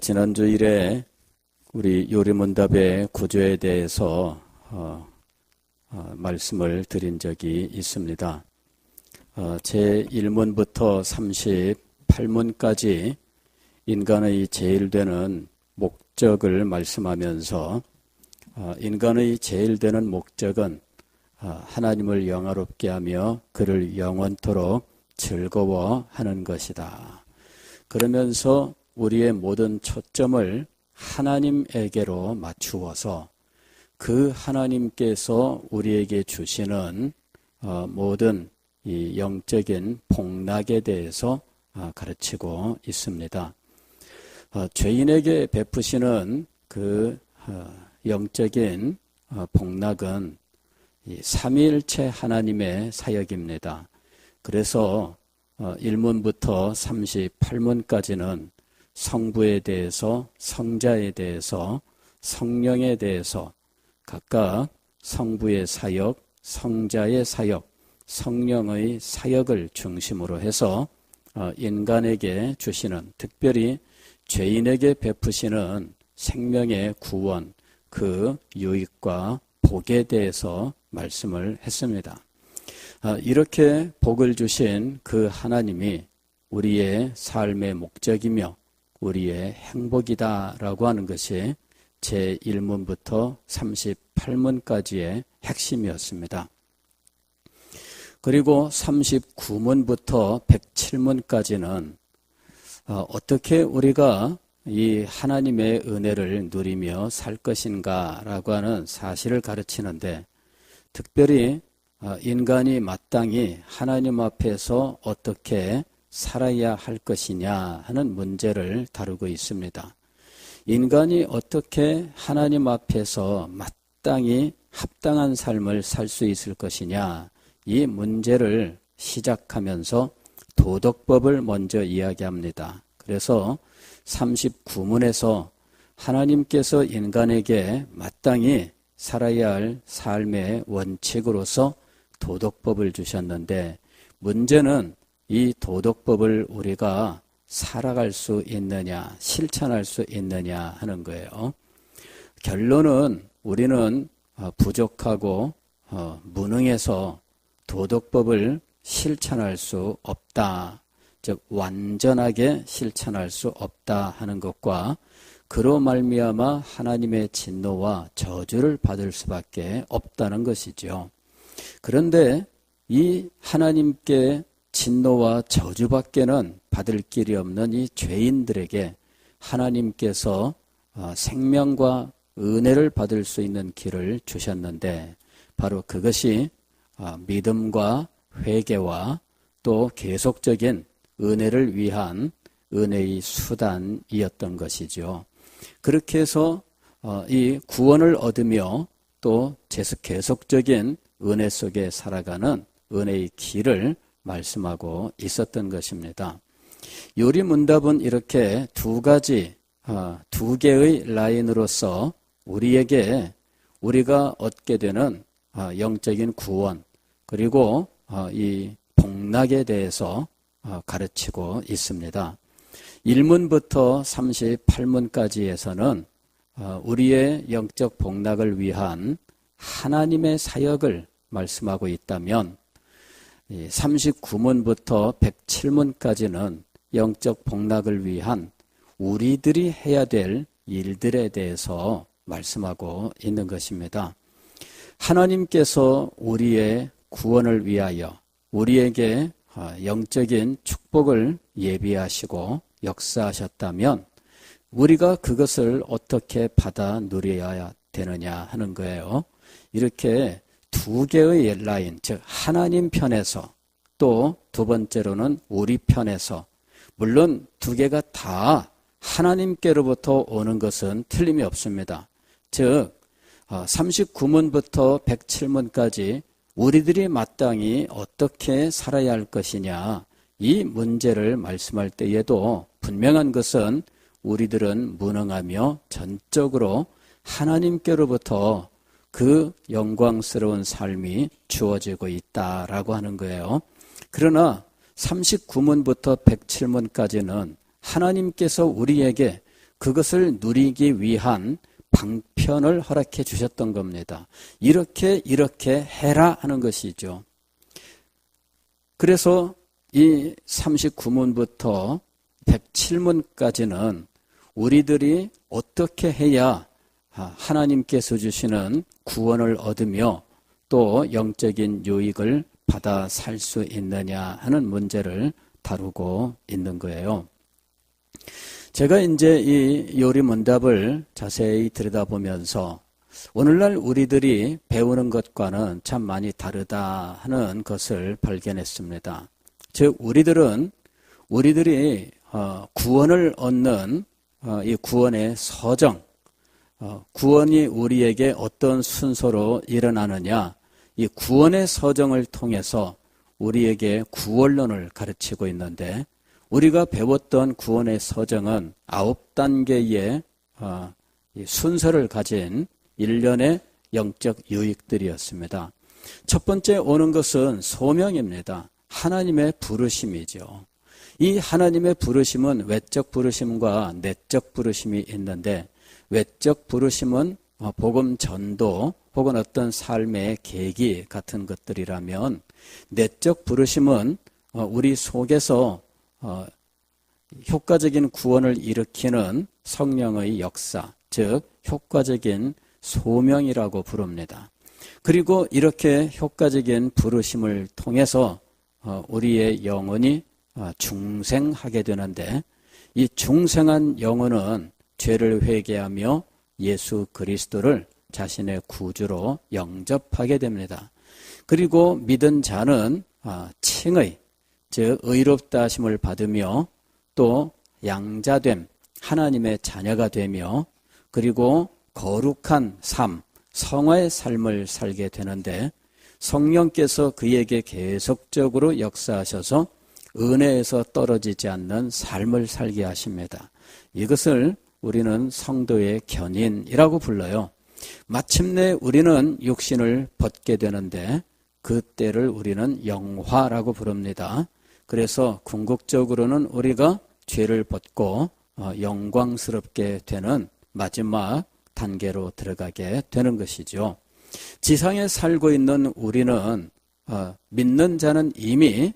지난주 일에 우리 요리문답의 구조에 대해서 말씀을 드린 적이 있습니다. 제 1문부터 38문까지 인간의 제일 되는 목적을 말씀하면서 인간의 제일 되는 목적은 하나님을 영화롭게 하며 그를 영원토록 즐거워하는 것이다. 그러면서 우리의 모든 초점을 하나님에게로 맞추어서 그 하나님께서 우리에게 주시는 모든 이 영적인 복락에 대해서 가르치고 있습니다. 죄인에게 베푸시는 그 영적인 복락은 이 삼위일체 하나님의 사역입니다. 그래서 1문부터 38문까지는 성부에 대해서, 성자에 대해서, 성령에 대해서 각각 성부의 사역, 성자의 사역, 성령의 사역을 중심으로 해서 인간에게 주시는, 특별히 죄인에게 베푸시는 생명의 구원, 그 유익과 복에 대해서 말씀을 했습니다. 이렇게 복을 주신 그 하나님이 우리의 삶의 목적이며 우리의 행복이다라고 하는 것이 제 1문부터 38문까지의 핵심이었습니다. 그리고 39문부터 107문까지는 어떻게 우리가 이 하나님의 은혜를 누리며 살 것인가라고 하는 사실을 가르치는데, 특별히 인간이 마땅히 하나님 앞에서 어떻게 살아야 할 것이냐 하는 문제를 다루고 있습니다. 인간이 어떻게 하나님 앞에서 마땅히 합당한 삶을 살 수 있을 것이냐, 이 문제를 시작하면서 도덕법을 먼저 이야기합니다. 그래서 39문에서 하나님께서 인간에게 마땅히 살아야 할 삶의 원칙으로서 도덕법을 주셨는데, 문제는 이 도덕법을 우리가 살아갈 수 있느냐, 실천할 수 있느냐 하는 거예요. 결론은 우리는 부족하고 무능해서 도덕법을 실천할 수 없다. 즉 완전하게 실천할 수 없다 하는 것과, 그로 말미암아 하나님의 진노와 저주를 받을 수밖에 없다는 것이죠. 그런데 이 하나님께 진노와 저주밖에는 받을 길이 없는 이 죄인들에게 하나님께서 생명과 은혜를 받을 수 있는 길을 주셨는데, 바로 그것이 믿음과 회개와 또 계속적인 은혜를 위한 은혜의 수단이었던 것이죠. 그렇게 해서 이 구원을 얻으며 또 계속적인 은혜 속에 살아가는 은혜의 길을 말씀하고 있었던 것입니다. 요리문답은 이렇게 두 개의 라인으로서 우리가 얻게 되는 영적인 구원, 그리고 이 복락에 대해서 가르치고 있습니다. 1문부터 38문까지에서는 우리의 영적 복락을 위한 하나님의 사역을 말씀하고 있다면, 39문부터 107문까지는 영적 복락을 위한 우리들이 해야 될 일들에 대해서 말씀하고 있는 것입니다. 하나님께서 우리의 구원을 위하여 우리에게 영적인 축복을 예비하시고 역사하셨다면 우리가 그것을 어떻게 받아 누려야 되느냐 하는 거예요. 이렇게 두 개의 라인, 즉 하나님 편에서, 또 두 번째로는 우리 편에서, 물론 두 개가 다 하나님께로부터 오는 것은 틀림이 없습니다. 즉 39문부터 107문까지 우리들이 마땅히 어떻게 살아야 할 것이냐, 이 문제를 말씀할 때에도 분명한 것은 우리들은 무능하며 전적으로 하나님께로부터 그 영광스러운 삶이 주어지고 있다라고 하는 거예요. 그러나 39문부터 107문까지는 하나님께서 우리에게 그것을 누리기 위한 방편을 허락해 주셨던 겁니다. 이렇게 해라 하는 것이죠. 그래서 이 39문부터 107문까지는 우리들이 어떻게 해야 하나님께서 주시는 구원을 얻으며 또 영적인 유익을 받아 살 수 있느냐 하는 문제를 다루고 있는 거예요. 제가 이제 이 요리문답을 자세히 들여다보면서 오늘날 우리들이 배우는 것과는 참 많이 다르다 하는 것을 발견했습니다. 즉 우리들이 구원을 얻는 이 구원의 서정, 구원이 우리에게 어떤 순서로 일어나느냐, 이 구원의 서정을 통해서 우리에게 구원론을 가르치고 있는데, 우리가 배웠던 구원의 서정은 9단계의 순서를 가진 일련의 영적 유익들이었습니다. 첫 번째 오는 것은 소명입니다. 하나님의 부르심이죠. 이 하나님의 부르심은 외적 부르심과 내적 부르심이 있는데, 외적 부르심은 복음 전도 혹은 어떤 삶의 계기 같은 것들이라면, 내적 부르심은 우리 속에서 효과적인 구원을 일으키는 성령의 역사, 즉 효과적인 소명이라고 부릅니다. 그리고 이렇게 효과적인 부르심을 통해서 우리의 영혼이 중생하게 되는데, 이 중생한 영혼은 죄를 회개하며 예수 그리스도를 자신의 구주로 영접하게 됩니다. 그리고 믿은 자는 칭의, 즉 의롭다 하심을 받으며 또 양자됨, 하나님의 자녀가 되며, 그리고 거룩한 삶, 성화의 삶을 살게 되는데, 성령께서 그에게 계속적으로 역사하셔서 은혜에서 떨어지지 않는 삶을 살게 하십니다. 이것을 우리는 성도의 견인이라고 불러요. 마침내 우리는 육신을 벗게 되는데 그때를 우리는 영화라고 부릅니다. 그래서 궁극적으로는 우리가 죄를 벗고 영광스럽게 되는 마지막 단계로 들어가게 되는 것이죠. 지상에 살고 있는 우리는 믿는 자는 이미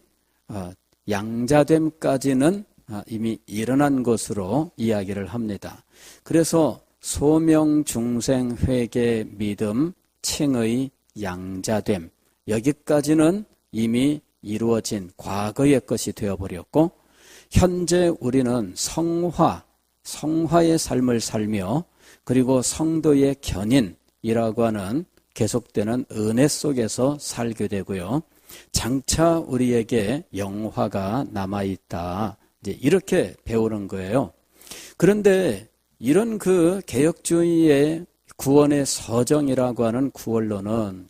양자됨까지는 이미 일어난 것으로 이야기를 합니다. 그래서 소명, 중생, 회개, 믿음, 칭의, 양자됨, 여기까지는 이미 이루어진 과거의 것이 되어버렸고, 현재 우리는 성화의 삶을 살며, 그리고 성도의 견인이라고 하는 계속되는 은혜 속에서 살게 되고요. 장차 우리에게 영화가 남아있다, 이제 이렇게 배우는 거예요. 그런데 이런 그 개혁주의의 구원의 서정이라고 하는 구원론은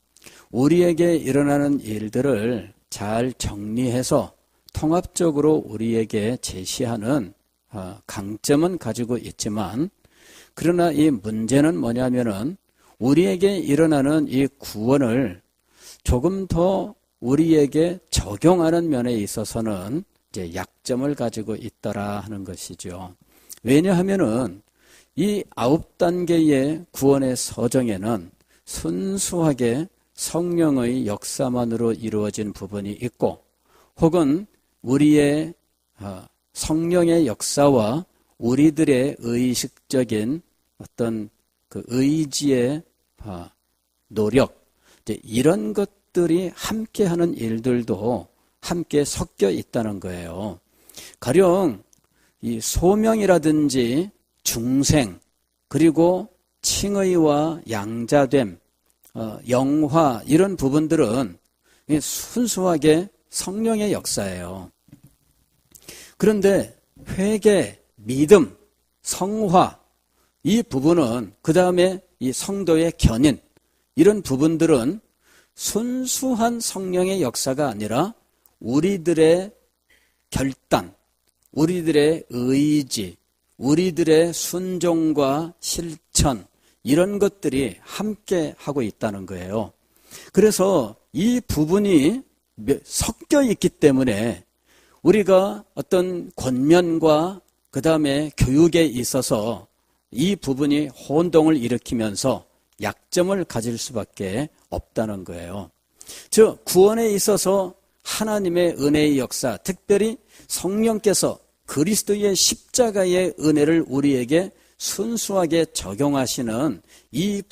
우리에게 일어나는 일들을 잘 정리해서 통합적으로 우리에게 제시하는 강점은 가지고 있지만, 그러나 이 문제는 뭐냐면은 우리에게 일어나는 이 구원을 조금 더 우리에게 적용하는 면에 있어서는 이제 약점을 가지고 있더라 하는 것이죠. 왜냐하면은 이 9단계의 구원의 서정에는 순수하게 성령의 역사만으로 이루어진 부분이 있고, 혹은 우리의 성령의 역사와 우리들의 의식적인 어떤 그 의지의 노력, 이제 이런 것들이 함께하는 일들도 함께 섞여 있다는 거예요. 가령 이 소명이라든지 중생, 그리고 칭의와 양자됨, 영화, 이런 부분들은 순수하게 성령의 역사예요. 그런데 회개, 믿음, 성화, 이 부분은, 그 다음에 이 성도의 견인, 이런 부분들은 순수한 성령의 역사가 아니라 우리들의 결단, 우리들의 의지, 우리들의 순종과 실천, 이런 것들이 함께 하고 있다는 거예요. 그래서 이 부분이 섞여 있기 때문에 우리가 어떤 권면과 그 다음에 교육에 있어서 이 부분이 혼동을 일으키면서 약점을 가질 수밖에 없다는 거예요. 즉 구원에 있어서 하나님의 은혜의 역사, 특별히 성령께서 그리스도의 십자가의 은혜를 우리에게 순수하게 적용하시는 이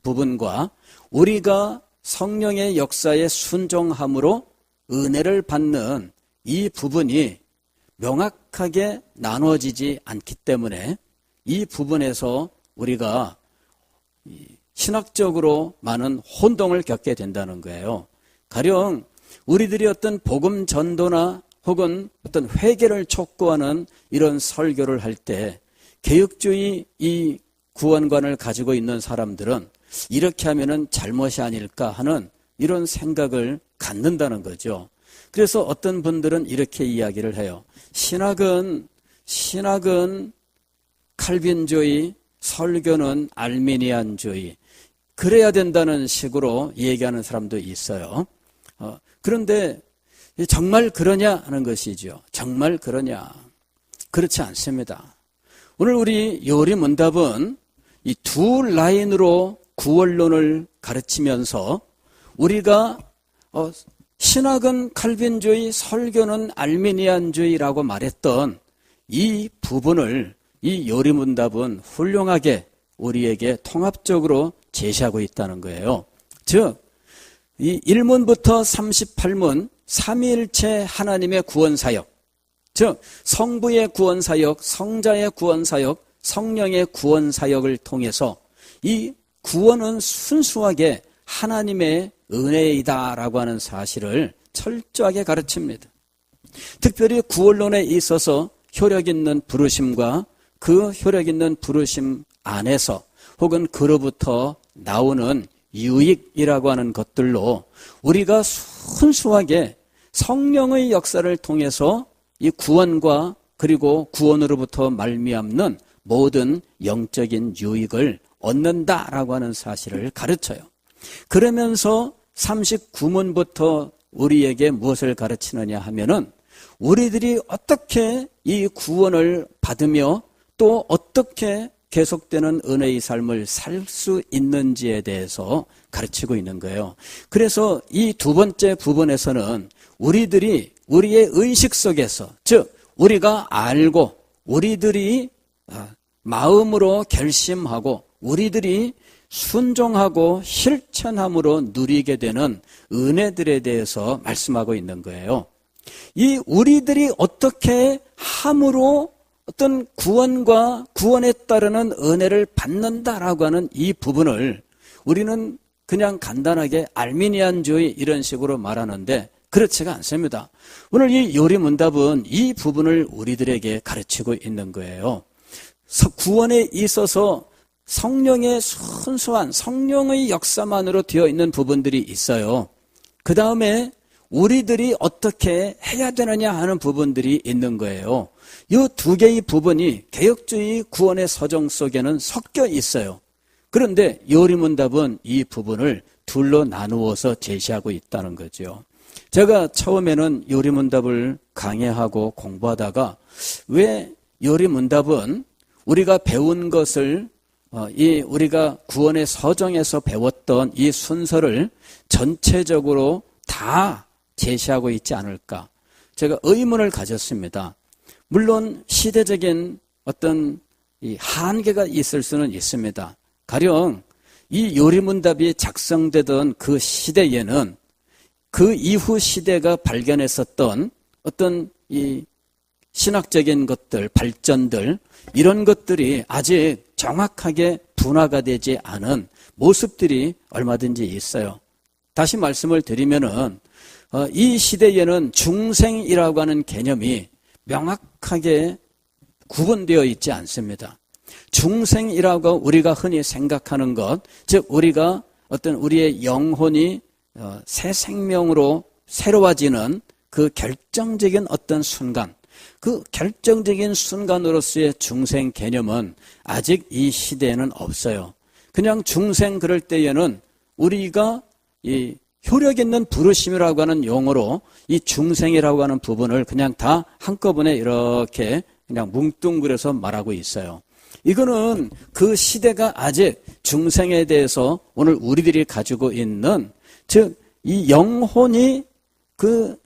부분과 우리가 성령의 역사에 순종함으로 은혜를 받는 이 부분이 명확하게 나눠지지 않기 때문에 이 부분에서 우리가 신학적으로 많은 혼동을 겪게 된다는 거예요. 가령 우리들이 어떤 복음 전도나 혹은 어떤 회개를 촉구하는 이런 설교를 할 때 개혁주의 이 구원관을 가지고 있는 사람들은 이렇게 하면은 잘못이 아닐까 하는 이런 생각을 갖는다는 거죠. 그래서 어떤 분들은 이렇게 이야기를 해요. 신학은 칼빈주의, 설교는 알미니안주의, 그래야 된다는 식으로 얘기하는 사람도 있어요. 그런데 정말 그러냐 하는 것이죠. 정말 그러냐? 그렇지 않습니다. 오늘 우리 요리문답은 이 두 라인으로 구원론을 가르치면서 우리가 신학은 칼빈주의, 설교는 알미니안주의라고 말했던 이 부분을 이 요리문답은 훌륭하게 우리에게 통합적으로 제시하고 있다는 거예요. 즉, 이 1문부터 38문 삼위일체 하나님의 구원사역, 즉 성부의 구원사역, 성자의 구원사역, 성령의 구원사역을 통해서 이 구원은 순수하게 하나님의 은혜이다라고 하는 사실을 철저하게 가르칩니다. 특별히 구원론에 있어서 효력 있는 부르심과 그 효력 있는 부르심 안에서 혹은 그로부터 나오는 유익이라고 하는 것들로 우리가 순수하게 성령의 역사를 통해서 이 구원과 그리고 구원으로부터 말미암는 모든 영적인 유익을 얻는다라고 하는 사실을 가르쳐요. 그러면서 39문부터 우리에게 무엇을 가르치느냐 하면은 우리들이 어떻게 이 구원을 받으며 또 어떻게 계속되는 은혜의 삶을 살 수 있는지에 대해서 가르치고 있는 거예요. 그래서 이 두 번째 부분에서는 우리들이 우리의 의식 속에서, 즉 우리가 알고 우리들이 마음으로 결심하고 우리들이 순종하고 실천함으로 누리게 되는 은혜들에 대해서 말씀하고 있는 거예요. 이 우리들이 어떻게 함으로 어떤 구원과 구원에 따르는 은혜를 받는다라고 하는 이 부분을 우리는 그냥 간단하게 알미니안주의 이런 식으로 말하는데 그렇지가 않습니다. 오늘 이 요리문답은 이 부분을 우리들에게 가르치고 있는 거예요. 구원에 있어서 성령의 순수한 성령의 역사만으로 되어 있는 부분들이 있어요. 그 다음에 우리들이 어떻게 해야 되느냐 하는 부분들이 있는 거예요. 이 두 개의 부분이 개혁주의 구원의 서정 속에는 섞여 있어요. 그런데 요리문답은 이 부분을 둘로 나누어서 제시하고 있다는 거죠. 제가 처음에는 요리문답을 강의하고 공부하다가 왜 요리문답은 우리가 배운 것을 우리가 구원의 서정에서 배웠던 이 순서를 전체적으로 다 제시하고 있지 않을까? 제가 의문을 가졌습니다. 물론 시대적인 어떤 이 한계가 있을 수는 있습니다. 가령 이 요리문답이 작성되던 그 시대에는 그 이후 시대가 발견했었던 어떤 이 신학적인 것들, 발전들, 이런 것들이 아직 정확하게 분화가 되지 않은 모습들이 얼마든지 있어요. 다시 말씀을 드리면은 이 시대에는 중생이라고 하는 개념이 명확하게 구분되어 있지 않습니다. 중생이라고 우리가 흔히 생각하는 것, 즉 우리가 어떤 우리의 영혼이 새 생명으로 새로워지는 그 결정적인 어떤 순간, 그 결정적인 순간으로서의 중생 개념은 아직 이 시대에는 없어요. 그냥 중생 그럴 때에는 우리가 이 효력 있는 부르심이라고 하는 용어로 이 중생이라고 하는 부분을 그냥 다 한꺼번에 이렇게 그냥 뭉뚱그려서 말하고 있어요. 이거는 그 시대가 아직 중생에 대해서 오늘 우리들이 가지고 있는, 즉 이 영혼이 그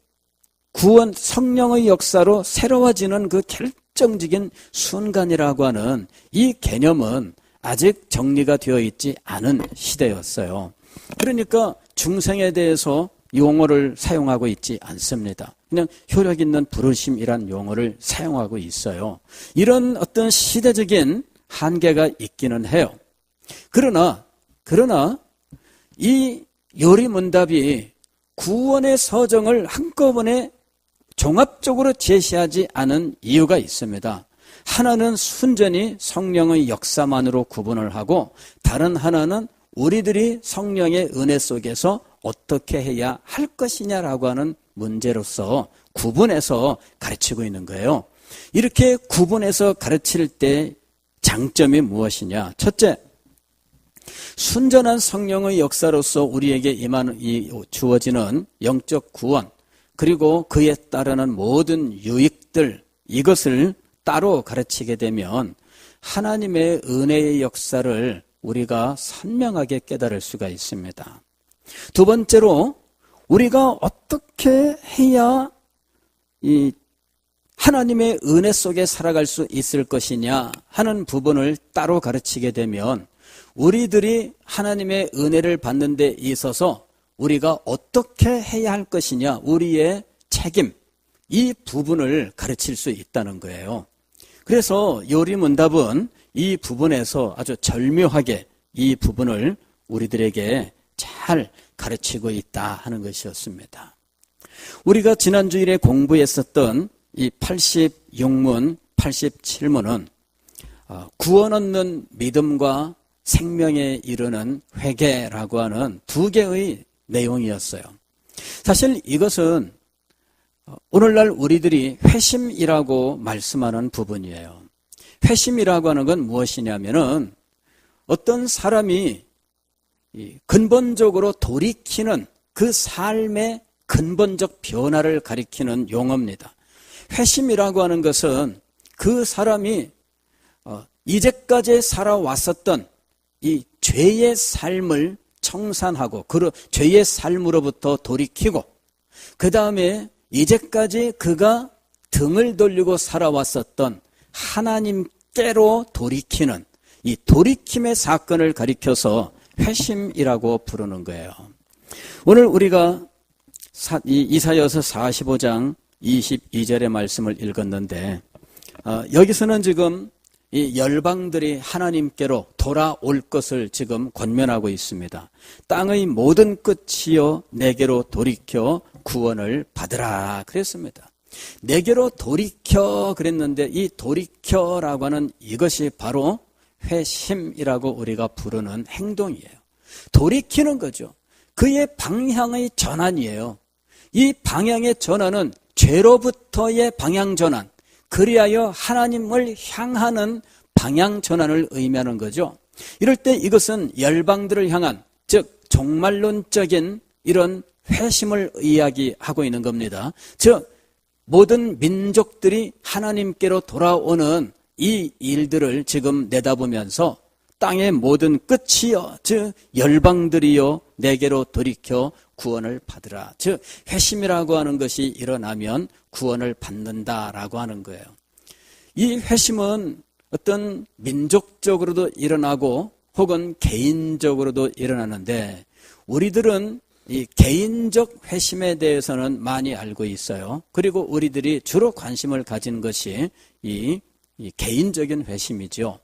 구원 성령의 역사로 새로워지는 그 결정적인 순간이라고 하는 이 개념은 아직 정리가 되어 있지 않은 시대였어요. 그러니까 중생에 대해서 용어를 사용하고 있지 않습니다. 그냥 효력 있는 부르심이란 용어를 사용하고 있어요. 이런 어떤 시대적인 한계가 있기는 해요. 그러나 이 요리문답이 구원의 서정을 한꺼번에 종합적으로 제시하지 않은 이유가 있습니다. 하나는 순전히 성령의 역사만으로 구분을 하고, 다른 하나는 우리들이 성령의 은혜 속에서 어떻게 해야 할 것이냐라고 하는 문제로서 구분해서 가르치고 있는 거예요. 이렇게 구분해서 가르칠 때 장점이 무엇이냐? 첫째, 순전한 성령의 역사로서 우리에게 주어지는 영적 구원, 그리고 그에 따르는 모든 유익들, 이것을 따로 가르치게 되면 하나님의 은혜의 역사를 우리가 선명하게 깨달을 수가 있습니다. 두 번째로, 우리가 어떻게 해야 이 하나님의 은혜 속에 살아갈 수 있을 것이냐 하는 부분을 따로 가르치게 되면, 우리들이 하나님의 은혜를 받는 데 있어서 우리가 어떻게 해야 할 것이냐, 우리의 책임, 이 부분을 가르칠 수 있다는 거예요. 그래서 요리문답은 이 부분에서 아주 절묘하게 이 부분을 우리들에게 잘 가르치고 있다 하는 것이었습니다. 우리가 지난주일에 공부했었던 이 86문, 87문은 구원 얻는 믿음과 생명에 이르는 회개라고 하는 두 개의 내용이었어요. 사실 이것은 오늘날 우리들이 회심이라고 말씀하는 부분이에요. 회심이라고 하는 건 무엇이냐면은 어떤 사람이 근본적으로 돌이키는 그 삶의 근본적 변화를 가리키는 용어입니다. 회심이라고 하는 것은 그 사람이 이제까지 살아왔었던 이 죄의 삶을 청산하고 그 죄의 삶으로부터 돌이키고, 그 다음에 이제까지 그가 등을 돌리고 살아왔었던 하나님께로 돌이키는 이 돌이킴의 사건을 가리켜서 회심이라고 부르는 거예요. 오늘 우리가 이사야서 45장 22절의 말씀을 읽었는데, 여기서는 지금 이 열방들이 하나님께로 돌아올 것을 지금 권면하고 있습니다. 땅의 모든 끝이여 내게로 돌이켜 구원을 받으라 그랬습니다. 내게로 돌이켜 그랬는데, 이 돌이켜라고 하는 이것이 바로 회심이라고 우리가 부르는 행동이에요. 돌이키는 거죠. 그의 방향의 전환이에요. 이 방향의 전환은 죄로부터의 방향 전환, 그리하여 하나님을 향하는 방향 전환을 의미하는 거죠. 이럴 때 이것은 열방들을 향한, 즉 종말론적인 이런 회심을 이야기하고 있는 겁니다. 즉 모든 민족들이 하나님께로 돌아오는 이 일들을 지금 내다보면서 땅의 모든 끝이여, 즉 열방들이여 내게로 돌이켜 구원을 받으라. 즉 회심이라고 하는 것이 일어나면 구원을 받는다라고 하는 거예요. 이 회심은 어떤 민족적으로도 일어나고 혹은 개인적으로도 일어나는데, 우리들은 이 개인적 회심에 대해서는 많이 알고 있어요. 그리고 우리들이 주로 관심을 가진 것이 이 개인적인 회심이죠.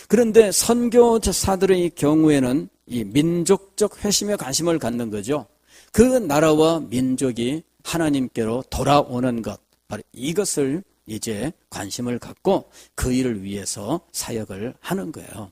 그런데 선교사들의 경우에는 이 민족적 회심에 관심을 갖는 거죠. 그 나라와 민족이 하나님께로 돌아오는 것, 바로 이것을 이제 관심을 갖고 그 일을 위해서 사역을 하는 거예요.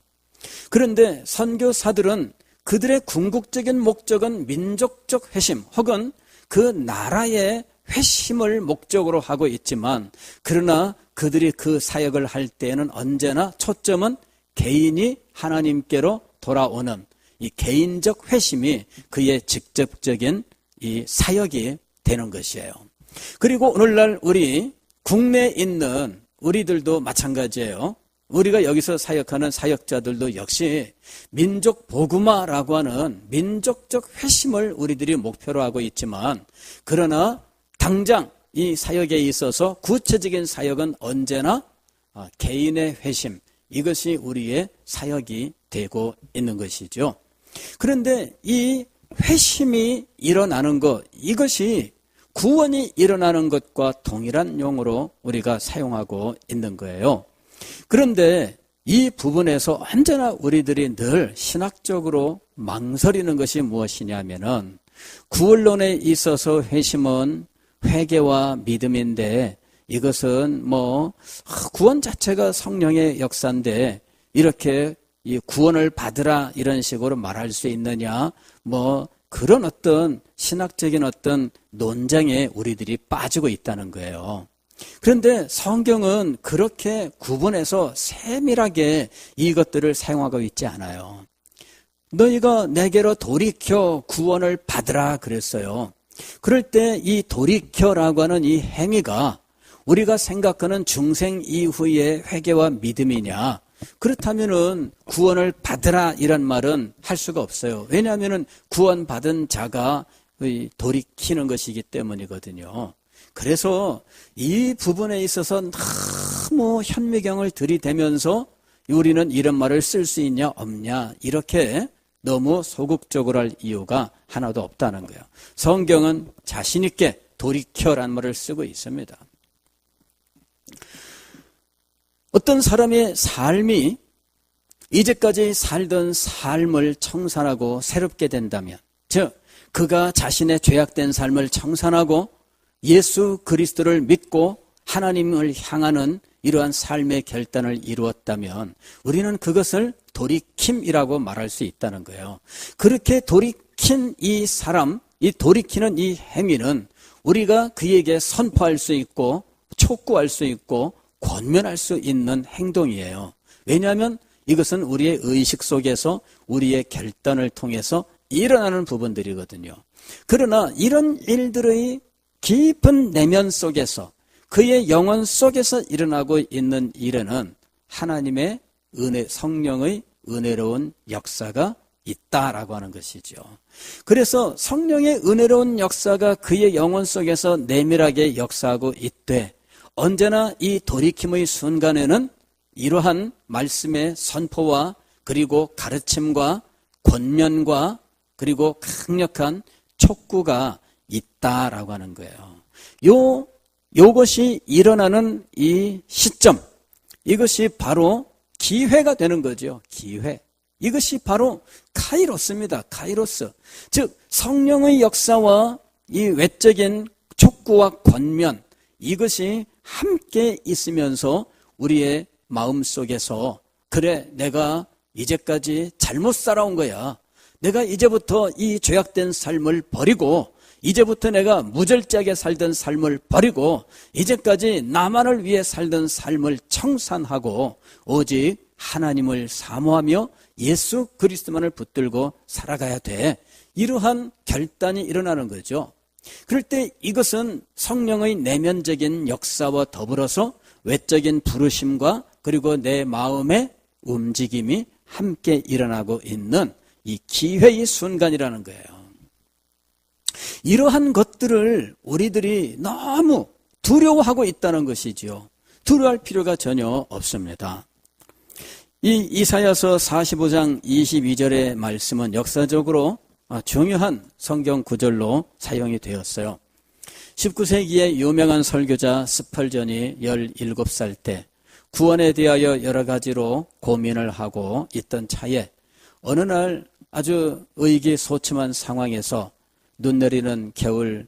그런데 선교사들은 그들의 궁극적인 목적은 민족적 회심 혹은 그 나라의 회심을 목적으로 하고 있지만, 그러나 그들이 그 사역을 할 때에는 언제나 초점은 개인이 하나님께로 돌아오는 이 개인적 회심이 그의 직접적인 이 사역이 되는 것이에요. 그리고 오늘날 우리 국내에 있는 우리들도 마찬가지예요. 우리가 여기서 사역하는 사역자들도 역시 민족 복음화라고 하는 민족적 회심을 우리들이 목표로 하고 있지만, 그러나 당장 이 사역에 있어서 구체적인 사역은 언제나 개인의 회심, 이것이 우리의 사역이 되고 있는 것이죠. 그런데 이 회심이 일어나는 것, 이것이 구원이 일어나는 것과 동일한 용어로 우리가 사용하고 있는 거예요. 그런데 이 부분에서 언제나 우리들이 늘 신학적으로 망설이는 것이 무엇이냐면은, 구원론에 있어서 회심은 회개와 믿음인데, 이것은 구원 자체가 성령의 역사인데 이렇게 이 구원을 받으라 이런 식으로 말할 수 있느냐, 그런 어떤 신학적인 어떤 논쟁에 우리들이 빠지고 있다는 거예요. 그런데 성경은 그렇게 구분해서 세밀하게 이것들을 사용하고 있지 않아요. 너희가 내게로 돌이켜 구원을 받으라 그랬어요. 그럴 때 이 돌이켜라고 하는 이 행위가 우리가 생각하는 중생 이후의 회개와 믿음이냐? 그렇다면은 구원을 받으라 이런 말은 할 수가 없어요. 왜냐하면은 구원받은 자가 돌이키는 것이기 때문이거든요. 그래서 이 부분에 있어서 너무 현미경을 들이대면서 우리는 이런 말을 쓸 수 있냐 없냐 이렇게 너무 소극적으로 할 이유가 하나도 없다는 거예요. 성경은 자신 있게 돌이켜라는 말을 쓰고 있습니다. 어떤 사람의 삶이 이제까지 살던 삶을 청산하고 새롭게 된다면, 즉 그가 자신의 죄악된 삶을 청산하고 예수 그리스도를 믿고 하나님을 향하는 이러한 삶의 결단을 이루었다면 우리는 그것을 돌이킴이라고 말할 수 있다는 거예요. 그렇게 돌이킨 이 사람, 이 돌이키는 이 행위는 우리가 그에게 선포할 수 있고 촉구할 수 있고 권면할 수 있는 행동이에요. 왜냐하면 이것은 우리의 의식 속에서 우리의 결단을 통해서 일어나는 부분들이거든요. 그러나 이런 일들의 깊은 내면 속에서 그의 영혼 속에서 일어나고 있는 일에는 하나님의 은혜, 성령의 은혜로운 역사가 있다라고 하는 것이죠. 그래서 성령의 은혜로운 역사가 그의 영혼 속에서 내밀하게 역사하고 있되, 언제나 이 돌이킴의 순간에는 이러한 말씀의 선포와 그리고 가르침과 권면과 그리고 강력한 촉구가 있다라고 하는 거예요. 요것이 일어나는 이 시점, 이것이 바로 기회가 되는 거죠. 기회. 이것이 바로 카이로스입니다. 카이로스. 즉 성령의 역사와 이 외적인 촉구와 권면, 이것이 함께 있으면서 우리의 마음속에서, 그래 내가 이제까지 잘못 살아온 거야. 내가 이제부터 이 죄악된 삶을 버리고 이제부터 내가 무절제하게 살던 삶을 버리고 이제까지 나만을 위해 살던 삶을 청산하고 오직 하나님을 사모하며 예수 그리스도만을 붙들고 살아가야 돼. 이러한 결단이 일어나는 거죠. 그럴 때 이것은 성령의 내면적인 역사와 더불어서 외적인 부르심과 그리고 내 마음의 움직임이 함께 일어나고 있는 이 기회의 순간이라는 거예요. 이러한 것들을 우리들이 너무 두려워하고 있다는 것이지요. 두려워할 필요가 전혀 없습니다. 이 이사야서 45장 22절의 말씀은 역사적으로 중요한 성경 구절로 사용이 되었어요. 19세기의 유명한 설교자 스펄전이 17살 때 구원에 대하여 여러 가지로 고민을 하고 있던 차에 어느 날 아주 의기소침한 상황에서 눈 내리는 겨울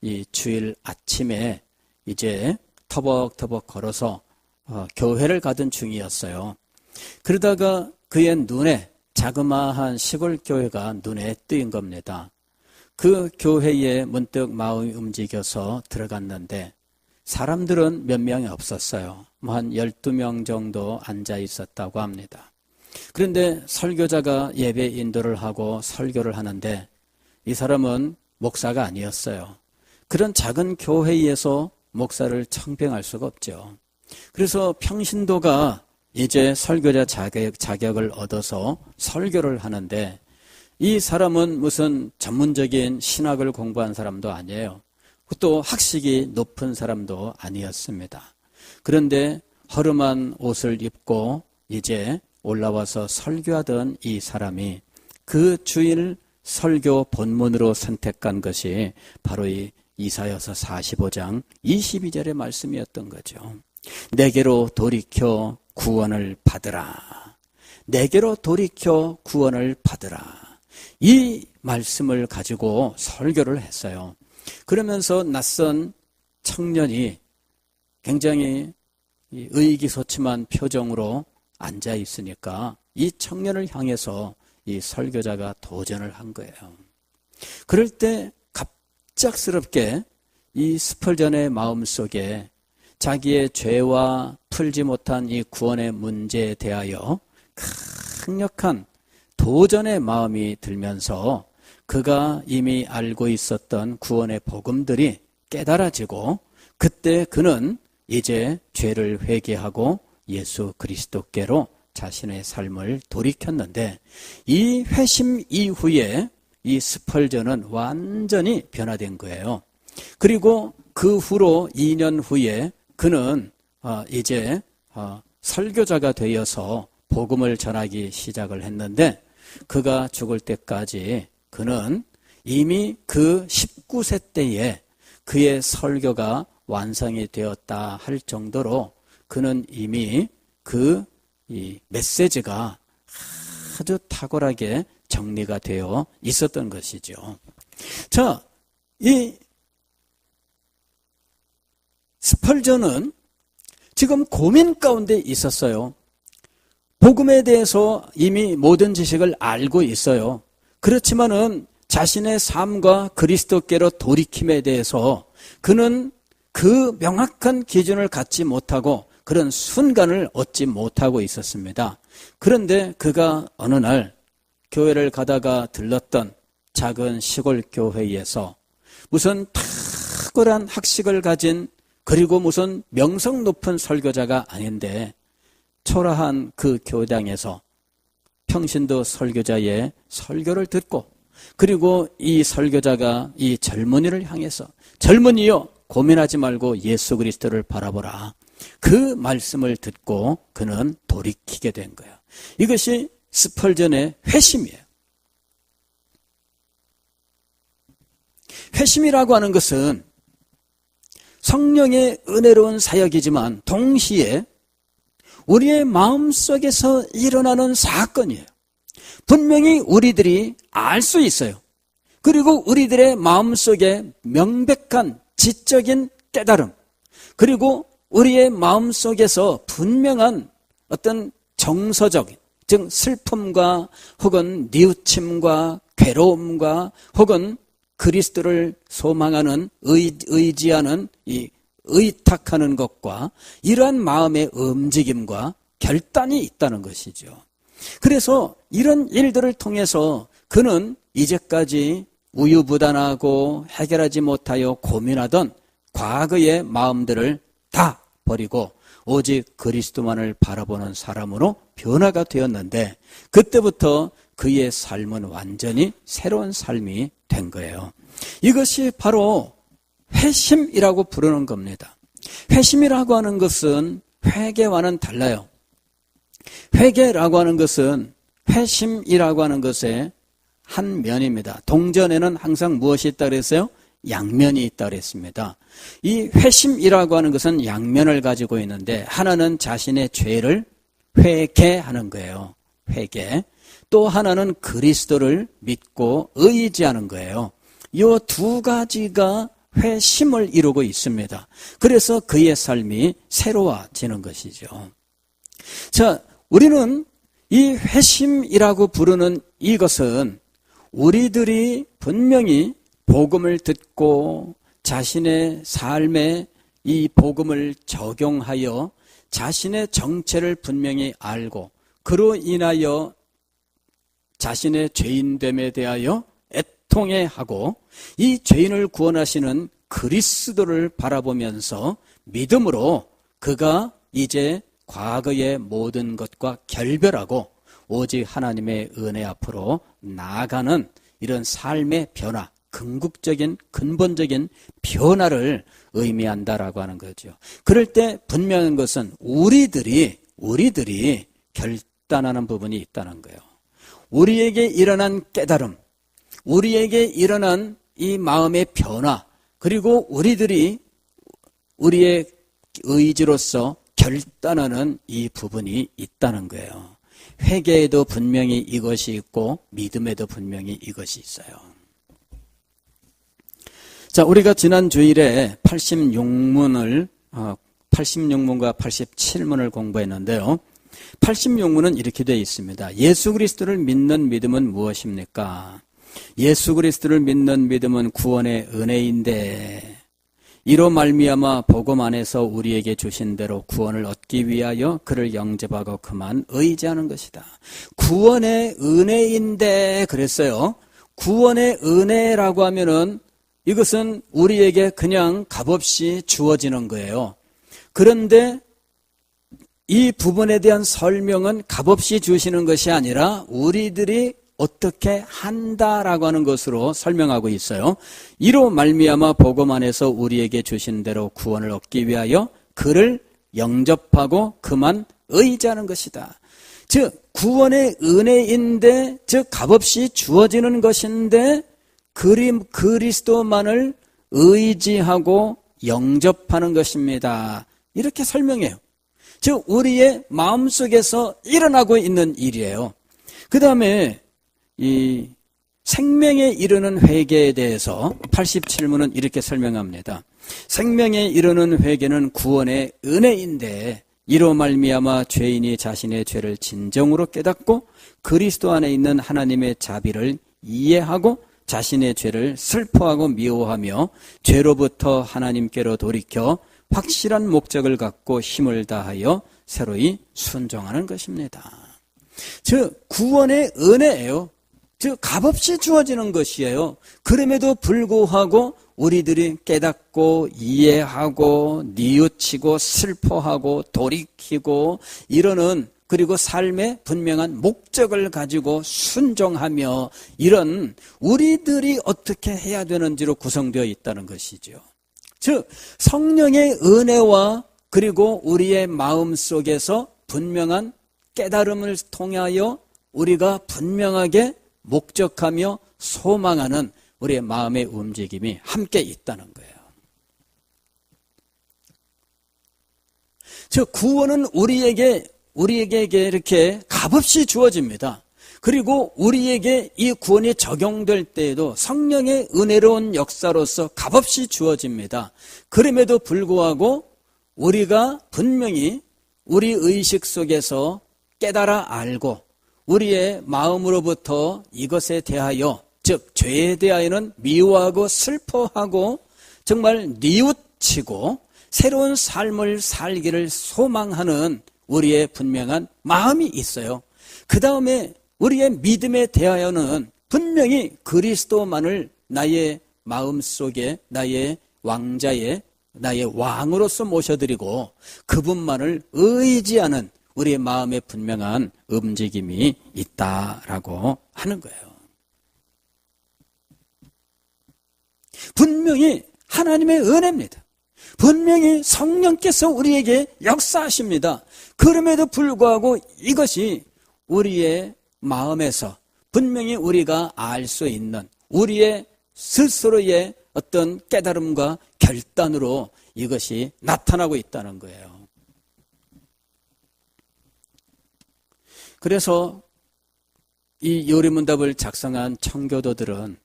이 주일 아침에 이제 터벅터벅 걸어서 교회를 가던 중이었어요. 그러다가 그의 눈에 자그마한 시골 교회가 눈에 띄인 겁니다. 그 교회에 문득 마음이 움직여서 들어갔는데 사람들은 몇 명이 없었어요. 한 12명 정도 앉아 있었다고 합니다. 그런데 설교자가 예배 인도를 하고 설교를 하는데 이 사람은 목사가 아니었어요. 그런 작은 교회에서 목사를 청빙할 수가 없죠. 그래서 평신도가 이제 설교자 자격을 얻어서 설교를 하는데, 이 사람은 무슨 전문적인 신학을 공부한 사람도 아니에요. 또 학식이 높은 사람도 아니었습니다. 그런데 허름한 옷을 입고 이제 올라와서 설교하던 이 사람이 그 주일 설교 본문으로 선택한 것이 바로 이 이사야서 45장 22절의 말씀이었던 거죠. 내게로 돌이켜 구원을 받으라. 내게로 돌이켜 구원을 받으라. 이 말씀을 가지고 설교를 했어요. 그러면서 낯선 청년이 굉장히 의기소침한 표정으로 앉아 있으니까 이 청년을 향해서 이 설교자가 도전을 한 거예요. 그럴 때 갑작스럽게 이 스펄전의 마음속에 자기의 죄와 풀지 못한 이 구원의 문제에 대하여 강력한 도전의 마음이 들면서 그가 이미 알고 있었던 구원의 복음들이 깨달아지고, 그때 그는 이제 죄를 회개하고 예수 그리스도께로 자신의 삶을 돌이켰는데, 이 회심 이후에 이 스펄전은 완전히 변화된 거예요. 그리고 그 후로 2년 후에 그는 이제 설교자가 되어서 복음을 전하기 시작을 했는데, 그가 죽을 때까지 그는 이미 그 19세 때에 그의 설교가 완성이 되었다 할 정도로 그는 이미 이 메시지가 아주 탁월하게 정리가 되어 있었던 것이죠. 자, 이 스펄전은 지금 고민 가운데 있었어요. 복음에 대해서 이미 모든 지식을 알고 있어요. 그렇지만은 자신의 삶과 그리스도께로 돌이킴에 대해서 그는 그 명확한 기준을 갖지 못하고 그런 순간을 얻지 못하고 있었습니다. 그런데 그가 어느 날 교회를 가다가 들렀던 작은 시골 교회에서 무슨 탁월한 학식을 가진, 그리고 무슨 명성 높은 설교자가 아닌데 초라한 그 교당에서 평신도 설교자의 설교를 듣고, 그리고 이 설교자가 이 젊은이를 향해서 젊은이여 고민하지 말고 예수 그리스도를 바라보라, 그 말씀을 듣고 그는 돌이키게 된 거예요. 이것이 스펄전의 회심이에요. 회심이라고 하는 것은 성령의 은혜로운 사역이지만 동시에 우리의 마음속에서 일어나는 사건이에요. 분명히 우리들이 알 수 있어요. 그리고 우리들의 마음속에 명백한 지적인 깨달음, 그리고 우리의 마음속에서 분명한 어떤 정서적, 즉 슬픔과 혹은 뉘우침과 괴로움과 혹은 그리스도를 소망하는 의지하는 이 의탁하는 것과 이러한 마음의 움직임과 결단이 있다는 것이죠. 그래서 이런 일들을 통해서 그는 이제까지 우유부단하고 해결하지 못하여 고민하던 과거의 마음들을 다 버리고 오직 그리스도만을 바라보는 사람으로 변화가 되었는데, 그때부터 그의 삶은 완전히 새로운 삶이 된 거예요. 이것이 바로 회심이라고 부르는 겁니다. 회심이라고 하는 것은 회개와는 달라요. 회개라고 하는 것은 회심이라고 하는 것의 한 면입니다. 동전에는 항상 무엇이 있다 그랬어요? 양면이 있다 그랬습니다. 이 회심이라고 하는 것은 양면을 가지고 있는데, 하나는 자신의 죄를 회개하는 거예요. 회개. 또 하나는 그리스도를 믿고 의지하는 거예요. 이 두 가지가 회심을 이루고 있습니다. 그래서 그의 삶이 새로워지는 것이죠. 자, 우리는 이 회심이라고 부르는 이것은 우리들이 분명히 복음을 듣고 자신의 삶에 이 복음을 적용하여 자신의 정체를 분명히 알고 그로 인하여 자신의 죄인됨에 대하여 애통해하고 이 죄인을 구원하시는 그리스도를 바라보면서 믿음으로 그가 이제 과거의 모든 것과 결별하고 오직 하나님의 은혜 앞으로 나아가는 이런 삶의 변화, 궁극적인 근본적인 변화를 의미한다라고 하는 거죠. 그럴 때 분명한 것은 우리들이 결단하는 부분이 있다는 거예요. 우리에게 일어난 깨달음, 우리에게 일어난 이 마음의 변화, 그리고 우리들이 우리의 의지로서 결단하는 이 부분이 있다는 거예요. 회개에도 분명히 이것이 있고 믿음에도 분명히 이것이 있어요. 자, 우리가 지난 주일에 86문과 87문을 공부했는데요. 86문은 이렇게 되어 있습니다. 예수 그리스도를 믿는 믿음은 무엇입니까? 예수 그리스도를 믿는 믿음은 구원의 은혜인데 이로 말미암아 복음 안에서 우리에게 주신 대로 구원을 얻기 위하여 그를 영접하고 그만 의지하는 것이다. 구원의 은혜인데 그랬어요. 구원의 은혜라고 하면은 이것은 우리에게 그냥 값없이 주어지는 거예요. 그런데 이 부분에 대한 설명은 값없이 주시는 것이 아니라 우리들이 어떻게 한다라고 하는 것으로 설명하고 있어요. 이로 말미암아 복음 안에서 우리에게 주신 대로 구원을 얻기 위하여 그를 영접하고 그만 의지하는 것이다. 즉 구원의 은혜인데 즉 값없이 주어지는 것인데 그리스도만을 의지하고 영접하는 것입니다. 이렇게 설명해요. 즉 우리의 마음속에서 일어나고 있는 일이에요. 그 다음에 이 생명에 이르는 회개에 대해서 87문은 이렇게 설명합니다. 생명에 이르는 회개는 구원의 은혜인데 이로 말미암아 죄인이 자신의 죄를 진정으로 깨닫고 그리스도 안에 있는 하나님의 자비를 이해하고 자신의 죄를 슬퍼하고 미워하며 죄로부터 하나님께로 돌이켜 확실한 목적을 갖고 힘을 다하여 새로이 순종하는 것입니다. 즉 구원의 은혜예요. 즉 값없이 주어지는 것이에요. 그럼에도 불구하고 우리들이 깨닫고 이해하고 뉘우치고 슬퍼하고 돌이키고 이러는 그리고 삶의 분명한 목적을 가지고 순종하며 이런 우리들이 어떻게 해야 되는지로 구성되어 있다는 것이죠. 즉 성령의 은혜와 그리고 우리의 마음 속에서 분명한 깨달음을 통하여 우리가 분명하게 목적하며 소망하는 우리의 마음의 움직임이 함께 있다는 거예요. 즉 구원은 우리에게 이렇게 값없이 주어집니다. 그리고 우리에게 이 구원이 적용될 때에도 성령의 은혜로운 역사로서 값없이 주어집니다. 그럼에도 불구하고 우리가 분명히 우리 의식 속에서 깨달아 알고 우리의 마음으로부터 이것에 대하여 즉 죄에 대하여는 미워하고 슬퍼하고 정말 뉘우치고 새로운 삶을 살기를 소망하는 우리의 분명한 마음이 있어요. 그 다음에 우리의 믿음에 대하여는 분명히 그리스도만을 나의 마음속에 나의 왕자의 나의 왕으로서 모셔드리고 그분만을 의지하는 우리의 마음에 분명한 움직임이 있다라고 하는 거예요. 분명히 하나님의 은혜입니다. 분명히 성령께서 우리에게 역사하십니다. 그럼에도 불구하고 이것이 우리의 마음에서 분명히 우리가 알 수 있는 우리의 스스로의 어떤 깨달음과 결단으로 이것이 나타나고 있다는 거예요. 그래서 이 요리문답을 작성한 청교도들은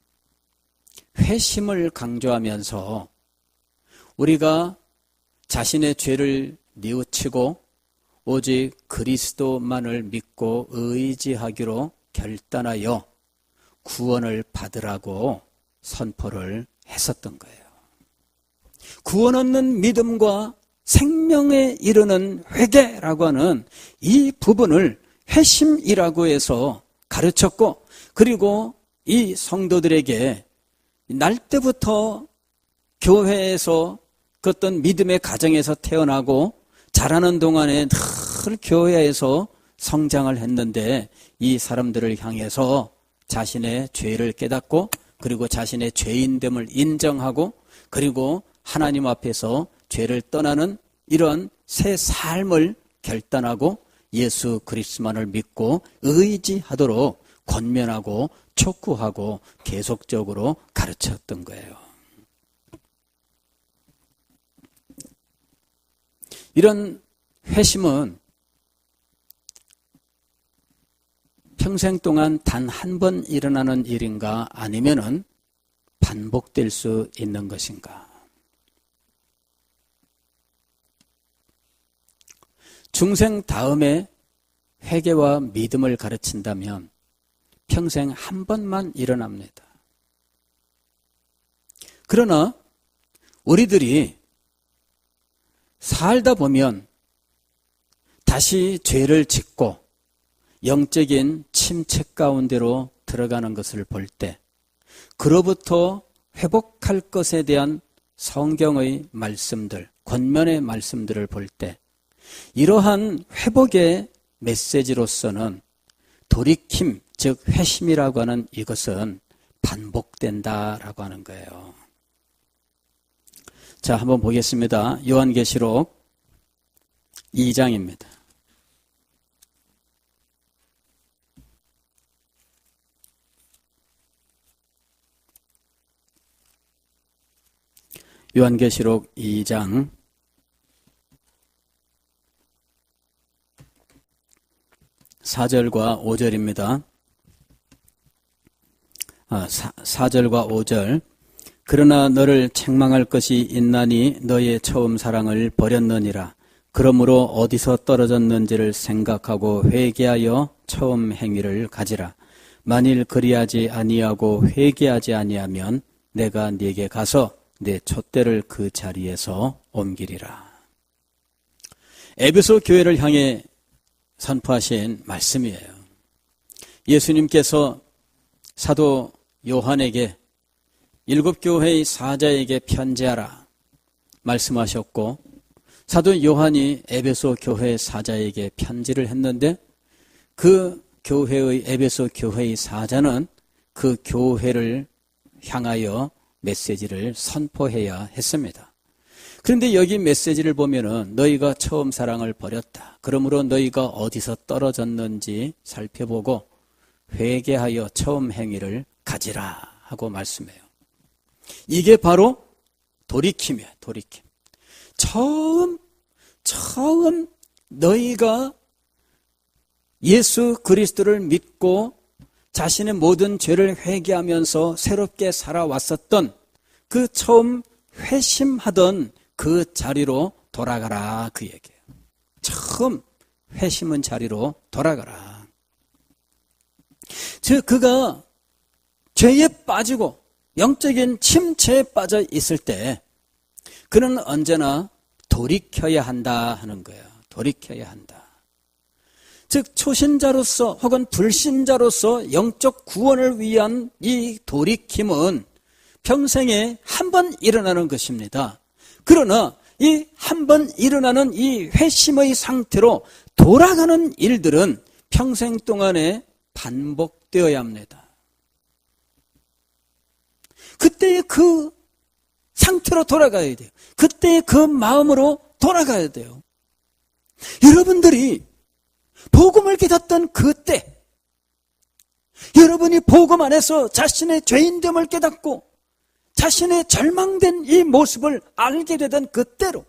회심을 강조하면서 우리가 자신의 죄를 뉘우치고 오직 그리스도만을 믿고 의지하기로 결단하여 구원을 받으라고 선포를 했었던 거예요. 구원 얻는 믿음과 생명에 이르는 회개라고 하는 이 부분을 회심이라고 해서 가르쳤고 그리고 이 성도들에게 날 때부터 교회에서 그 어떤 믿음의 가정에서 태어나고 자라는 동안에 늘 교회에서 성장을 했는데 이 사람들을 향해서 자신의 죄를 깨닫고 그리고 자신의 죄인됨을 인정하고 그리고 하나님 앞에서 죄를 떠나는 이런 새 삶을 결단하고 예수 그리스도만을 믿고 의지하도록 권면하고 촉구하고 계속적으로 가르쳤던 거예요. 이런 회심은 평생 동안 단 한 번 일어나는 일인가 아니면은 반복될 수 있는 것인가? 중생 다음에 회개와 믿음을 가르친다면 평생 한 번만 일어납니다. 그러나 우리들이 살다 보면 다시 죄를 짓고 영적인 침체 가운데로 들어가는 것을 볼 때 그로부터 회복할 것에 대한 성경의 말씀들, 권면의 말씀들을 볼 때 이러한 회복의 메시지로서는 돌이킴, 즉 회심이라고 하는 이것은 반복된다라고 하는 거예요. 자, 한번 보겠습니다. 요한계시록 2장입니다. 요한계시록 2장 4절과 5절입니다. 4절과 5절. 그러나 너를 책망할 것이 있나니 너의 처음 사랑을 버렸느니라. 그러므로 어디서 떨어졌는지를 생각하고 회개하여 처음 행위를 가지라. 만일 그리하지 아니하고 회개하지 아니하면 내가 네게 가서 내 촛대를 그 자리에서 옮기리라. 에베소 교회를 향해 선포하신 말씀이에요. 예수님께서 사도 요한에게 7교회의 사자에게 편지하라 말씀하셨고 사도 요한이 에베소 교회 사자에게 편지를 했는데 그 교회의 에베소 교회의 사자는 그 교회를 향하여 메시지를 선포해야 했습니다. 그런데 여기 메시지를 보면은 너희가 처음 사랑을 버렸다. 그러므로 너희가 어디서 떨어졌는지 살펴보고 회개하여 처음 행위를 가지라 하고 말씀해요. 이게 바로 돌이킴이에요. 돌이킴. 처음 너희가 예수 그리스도를 믿고 자신의 모든 죄를 회개하면서 새롭게 살아왔었던 그 처음 회심하던 그 자리로 돌아가라 그 얘기예요. 처음 회심한 자리로 돌아가라. 즉 그가 죄에 빠지고 영적인 침체에 빠져 있을 때 그는 언제나 돌이켜야 한다 하는 거예요. 돌이켜야 한다. 즉 초신자로서 혹은 불신자로서 영적 구원을 위한 이 돌이킴은 평생에 한 번 일어나는 것입니다. 그러나 이 한 번 일어나는 이 회심의 상태로 돌아가는 일들은 평생 동안에 반복되어야 합니다. 그때의 그 상태로 돌아가야 돼요. 그때의 그 마음으로 돌아가야 돼요. 여러분들이 복음을 깨닫던 그때, 여러분이 복음 안에서 자신의 죄인됨을 깨닫고 자신의 절망된 이 모습을 알게 되던 그때로,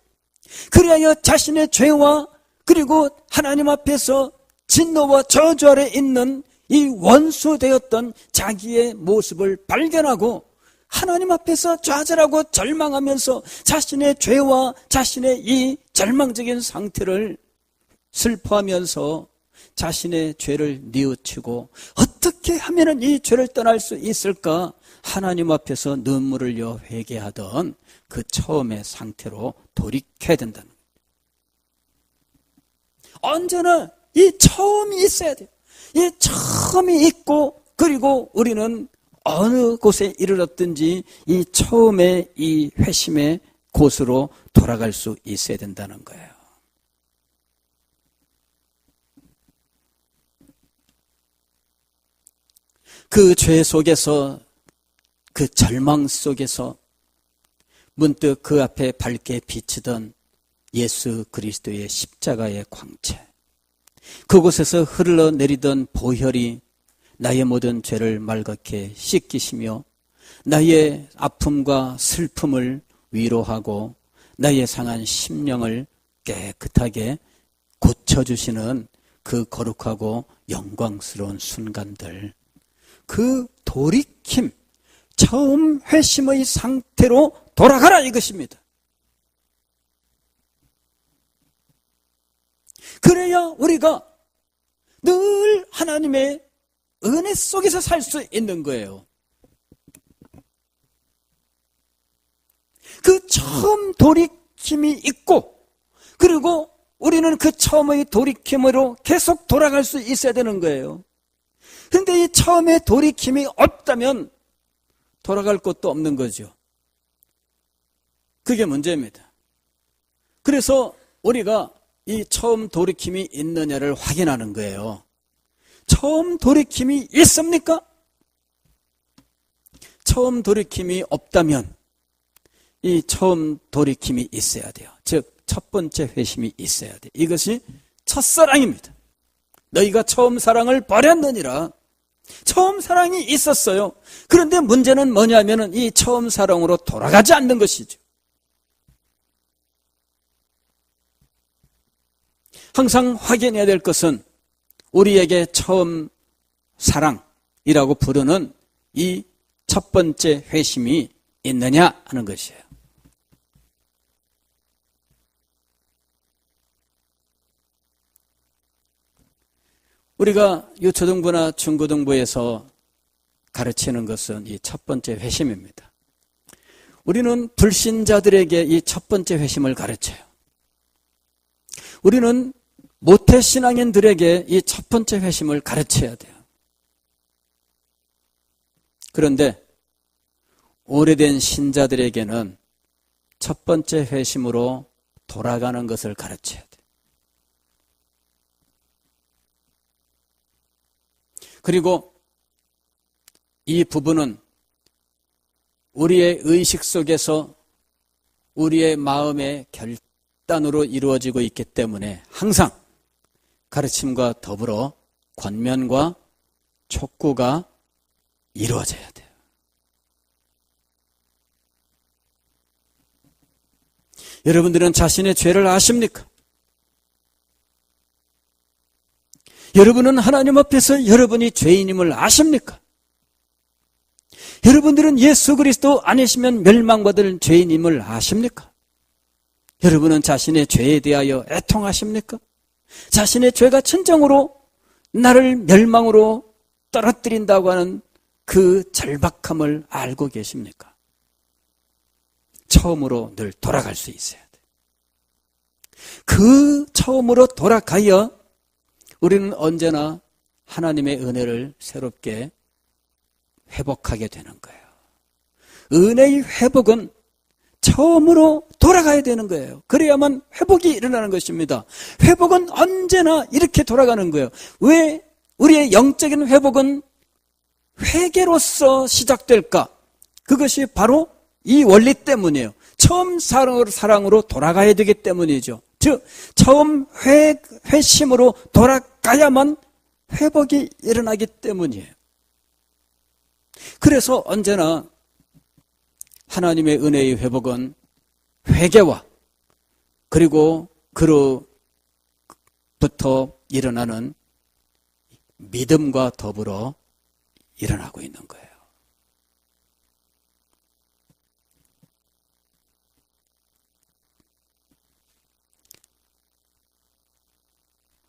그리하여 자신의 죄와 그리고 하나님 앞에서 진노와 저주 아래 있는 이 원수되었던 자기의 모습을 발견하고 하나님 앞에서 좌절하고 절망하면서 자신의 죄와 자신의 이 절망적인 상태를 슬퍼하면서 자신의 죄를 뉘우치고 어떻게 하면 이 죄를 떠날 수 있을까 하나님 앞에서 눈물을 흘려 회개하던 그 처음의 상태로 돌이켜야 된다는 거예요. 언제나 이 처음이 있어야 돼요. 이 처음이 있고 그리고 우리는 어느 곳에 이르렀든지 이 처음의 이 회심의 곳으로 돌아갈 수 있어야 된다는 거예요. 그 죄 속에서, 그 절망 속에서 문득 그 앞에 밝게 비치던 예수 그리스도의 십자가의 광채, 그곳에서 흘러내리던 보혈이 나의 모든 죄를 말갛게 씻기시며 나의 아픔과 슬픔을 위로하고 나의 상한 심령을 깨끗하게 고쳐주시는 그 거룩하고 영광스러운 순간들, 그 돌이킴, 처음 회심의 상태로 돌아가라 이것입니다. 그래야 우리가 늘 하나님의 은혜 속에서 살 수 있는 거예요. 그 처음 돌이킴이 있고, 그리고 우리는 그 처음의 돌이킴으로 계속 돌아갈 수 있어야 되는 거예요. 그런데 이 처음에 돌이킴이 없다면 돌아갈 곳도 없는 거죠. 그게 문제입니다. 그래서 우리가 이 처음 돌이킴이 있느냐를 확인하는 거예요. 처음 돌이킴이 있습니까? 처음 돌이킴이 없다면 이 처음 돌이킴이 있어야 돼요. 즉 첫 번째 회심이 있어야 돼요. 이것이 첫사랑입니다. 너희가 처음 사랑을 버렸느니라. 처음 사랑이 있었어요. 그런데 문제는 뭐냐면은 이 처음 사랑으로 돌아가지 않는 것이죠. 항상 확인해야 될 것은 우리에게 처음 사랑이라고 부르는 이 첫 번째 회심이 있느냐 하는 것이에요. 우리가 유초등부나 중고등부에서 가르치는 것은 이 첫 번째 회심입니다. 우리는 불신자들에게 이 첫 번째 회심을 가르쳐요. 우리는 모태신앙인들에게 이 첫 번째 회심을 가르쳐야 돼요. 그런데 오래된 신자들에게는 첫 번째 회심으로 돌아가는 것을 가르쳐야 돼요. 그리고 이 부분은 우리의 의식 속에서 우리의 마음의 결단으로 이루어지고 있기 때문에 항상 가르침과 더불어 권면과 촉구가 이루어져야 돼요. 여러분들은 자신의 죄를 아십니까? 여러분은 하나님 앞에서 여러분이 죄인임을 아십니까? 여러분들은 예수 그리스도 아니시면 멸망받을 죄인임을 아십니까? 여러분은 자신의 죄에 대하여 애통하십니까? 자신의 죄가 진정으로 나를 멸망으로 떨어뜨린다고 하는 그 절박함을 알고 계십니까? 처음으로 늘 돌아갈 수 있어야 돼. 그 처음으로 돌아가야 우리는 언제나 하나님의 은혜를 새롭게 회복하게 되는 거예요. 은혜의 회복은 처음으로 돌아가야 되는 거예요. 그래야만 회복이 일어나는 것입니다. 회복은 언제나 이렇게 돌아가는 거예요. 왜 우리의 영적인 회복은 회개로서 시작될까? 그것이 바로 이 원리 때문이에요. 처음 사랑으로 돌아가야 되기 때문이죠. 즉 처음 회심으로 돌아가야만 회복이 일어나기 때문이에요. 그래서 언제나 하나님의 은혜의 회복은 회개와 그리고 그로부터 일어나는 믿음과 더불어 일어나고 있는 거예요.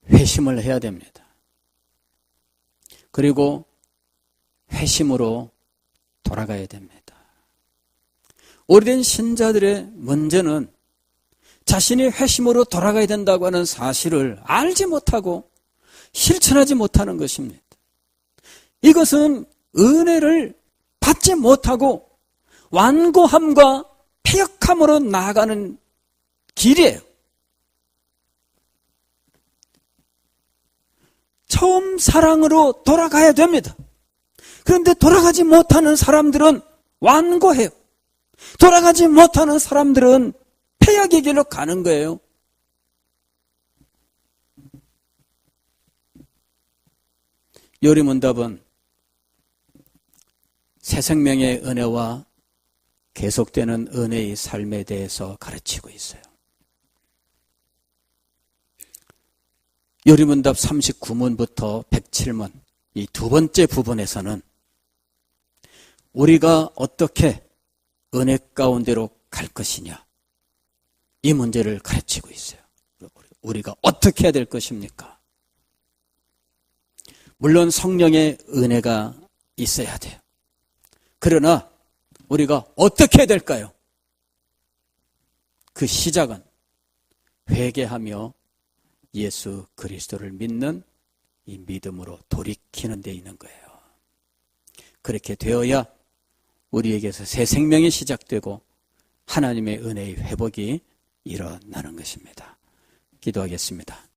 회심을 해야 됩니다. 그리고 회심으로 돌아가야 됩니다. 오래된 신자들의 문제는 자신이 회심으로 돌아가야 된다고 하는 사실을 알지 못하고 실천하지 못하는 것입니다. 이것은 은혜를 받지 못하고 완고함과 패역함으로 나아가는 길이에요. 처음 사랑으로 돌아가야 됩니다. 그런데 돌아가지 못하는 사람들은 완고해요. 돌아가지 못하는 사람들은 패약의 길로 가는 거예요. 요리문답은 새 생명의 은혜와 계속되는 은혜의 삶에 대해서 가르치고 있어요. 요리문답 39문부터 107문 이 두 번째 부분에서는 우리가 어떻게 은혜 가운데로 갈 것이냐, 이 문제를 가르치고 있어요. 우리가 어떻게 해야 될 것입니까? 물론 성령의 은혜가 있어야 돼요. 그러나 우리가 어떻게 해야 될까요? 그 시작은 회개하며 예수 그리스도를 믿는 이 믿음으로 돌이키는 데 있는 거예요. 그렇게 되어야 우리에게서 새 생명이 시작되고 하나님의 은혜의 회복이 일어나는 것입니다. 기도하겠습니다.